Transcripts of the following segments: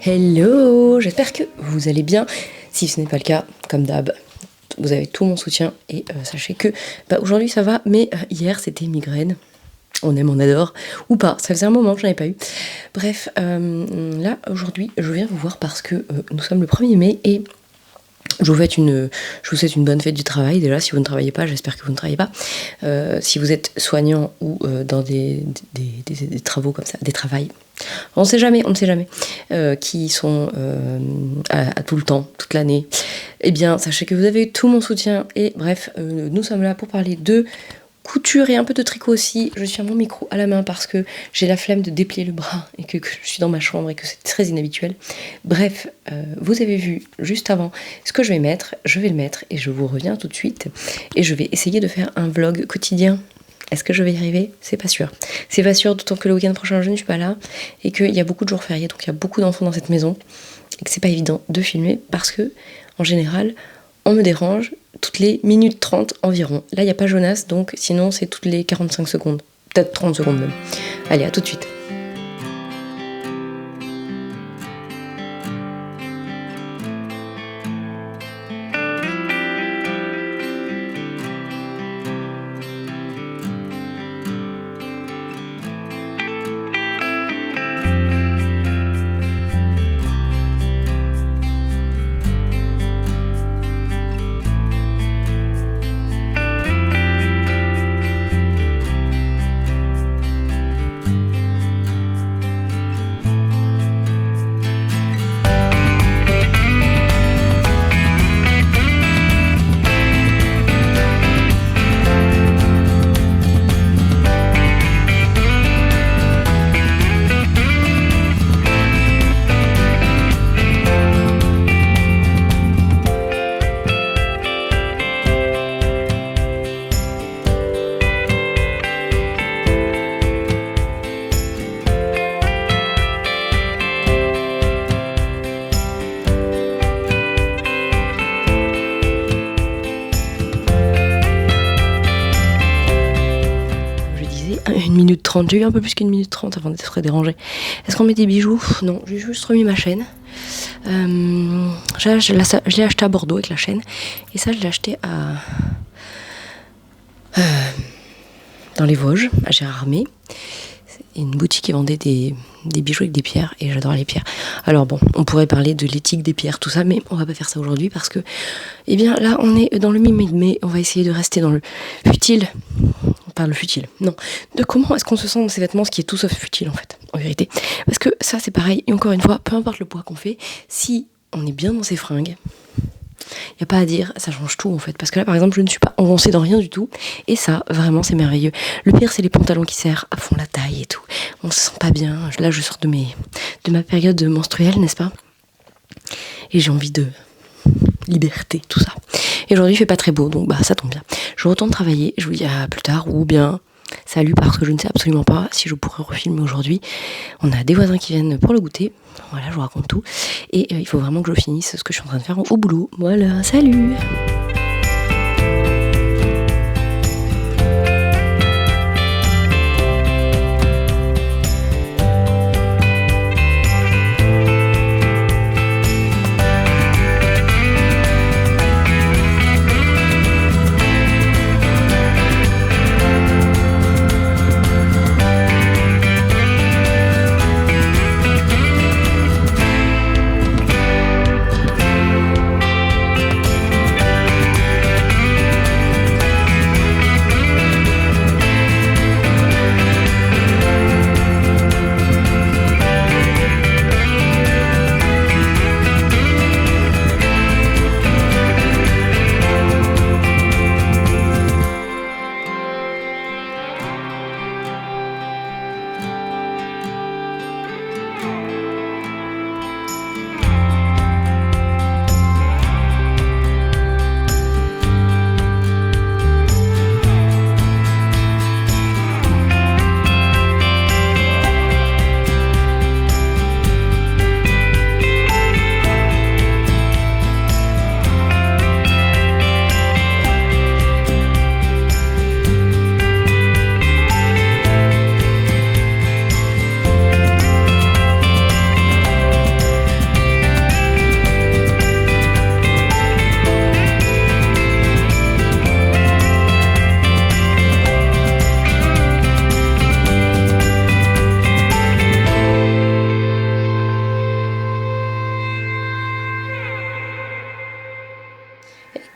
Hello, j'espère que vous allez bien. Si ce n'est pas le cas, comme d'hab, vous avez tout mon soutien et sachez que aujourd'hui ça va, mais hier c'était migraine. On aime, on adore, ou pas, ça faisait un moment que j'en avais pas eu. Bref, là aujourd'hui je viens vous voir parce que nous sommes le 1er mai et je vous souhaite une bonne fête du travail. Déjà, si vous ne travaillez pas, j'espère que vous ne travaillez pas. Si vous êtes soignant ou dans des travaux comme ça, des travails, on ne sait jamais, qui sont à tout le temps, toute l'année, eh bien, sachez que vous avez tout mon soutien. Et bref, nous sommes là pour parler de couture et un peu de tricot aussi. Je suis à mon micro à la main parce que j'ai la flemme de déplier le bras et que je suis dans ma chambre et que c'est très inhabituel. Bref, vous avez vu juste avant ce que je vais mettre. Je vais le mettre et je vous reviens tout de suite. Et je vais essayer de faire un vlog quotidien. Est-ce que je vais y arriver ? C'est pas sûr. C'est pas sûr, d'autant que le week-end prochain je ne suis pas là et qu'il y a beaucoup de jours fériés, donc il y a beaucoup d'enfants dans cette maison et que c'est pas évident de filmer parce que, en général, on me dérange toutes les minutes 30 environ. Là, il n'y a pas Jonas, donc sinon c'est toutes les 45 secondes. Peut-être 30 secondes même. Allez, à tout de suite. Une minute 30, j'ai eu un peu plus qu'une minute 30 avant d'être dérangée. Est-ce qu'on met des bijoux ? Non, j'ai juste remis ma chaîne. Je l'ai acheté à Bordeaux avec la chaîne. Et ça, je l'ai acheté dans les Vosges, à Gérardmer. C'est une boutique qui vendait des bijoux avec des pierres et j'adore les pierres. Alors bon, on pourrait parler de l'éthique des pierres, tout ça, mais on va pas faire ça aujourd'hui parce que, eh bien là, on est dans le mi-mai, mais on va essayer de rester dans le futile. Pas le futile, non. De comment est-ce qu'on se sent dans ces vêtements, ce qui est tout sauf futile en fait, en vérité. Parce que ça c'est pareil, et encore une fois, peu importe le poids qu'on fait, si on est bien dans ses fringues, il n'y a pas à dire, ça change tout en fait. Parce que là par exemple, je ne suis pas engoncée dans rien du tout, et ça, vraiment c'est merveilleux. Le pire c'est les pantalons qui serrent à fond la taille et tout. On se sent pas bien, là je sors de ma période menstruelle, n'est-ce pas ? Et j'ai envie de liberté, tout ça. Et aujourd'hui il fait pas très beau, donc ça tombe bien. Je retourne travailler, je vous dis à plus tard, ou bien salut, parce que je ne sais absolument pas si je pourrais refilmer aujourd'hui. On a des voisins qui viennent pour le goûter, voilà, je vous raconte tout. Et il faut vraiment que je finisse ce que je suis en train de faire au boulot. Voilà, salut!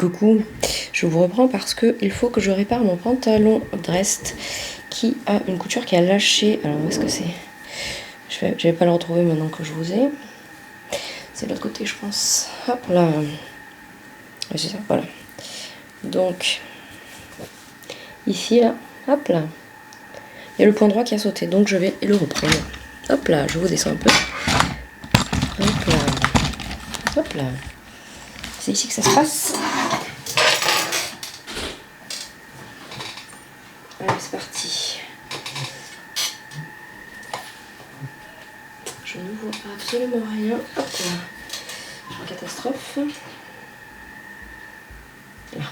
Coucou, je vous reprends parce que il faut que je répare mon pantalon dress qui a une couture qui a lâché. Alors où est-ce que c'est? Je vais pas le retrouver maintenant que je vous ai. C'est de l'autre côté je pense. Hop là. Ouais, c'est ça, voilà. Donc ici là, hop là. Il y a le point droit qui a sauté, donc je vais le reprendre. Hop là, je vous descends un peu. Hop là. Hop là. C'est ici que ça se passe. Allez, c'est parti. Je ne vois absolument rien. Hop là. Une catastrophe. Là.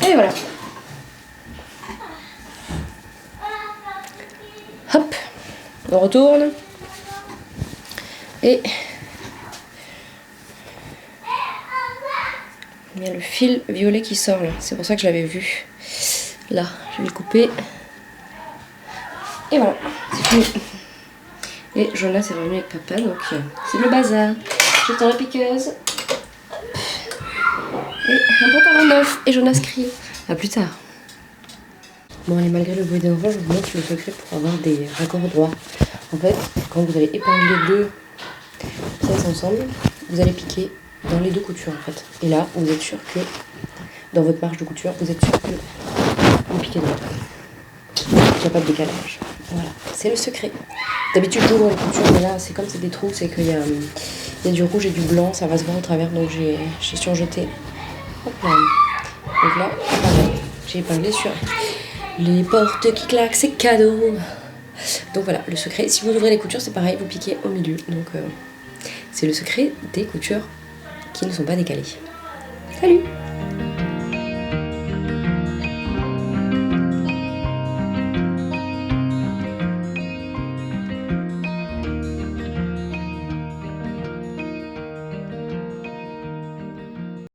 Et voilà. Hop, on retourne. Et il y a le fil violet qui sort là. C'est pour ça que je l'avais vu. Là, je vais le couper. Et voilà, c'est fini. Et Jonas est revenu avec papa, donc c'est le bazar. Je tends la piqueuse. Et un pantalon neuf. Et Jonas crie. A plus tard. Bon allez, malgré le bruit des enfants, je vous montre le secret pour avoir des raccords droits. En fait, quand vous allez épingler deux pièces ensemble, vous allez piquer dans les deux coutures en fait. Et là, vous êtes sûr que, dans votre marge de couture, vous êtes sûr que vous piquez droit. Il n'y a pas de décalage. Voilà, c'est le secret. D'habitude, j'ouvre les coutures, mais là, c'est comme c'est des trous, c'est qu'il y a du rouge et du blanc, ça va se voir au travers, donc j'ai surjeté. Hop là. Donc là, pareil, j'ai épinglé sur les portes qui claquent, c'est cadeau. Donc voilà, le secret, si vous ouvrez les coutures, c'est pareil, vous piquez au milieu. Donc c'est le secret des coutures qui ne sont pas décalées. Salut!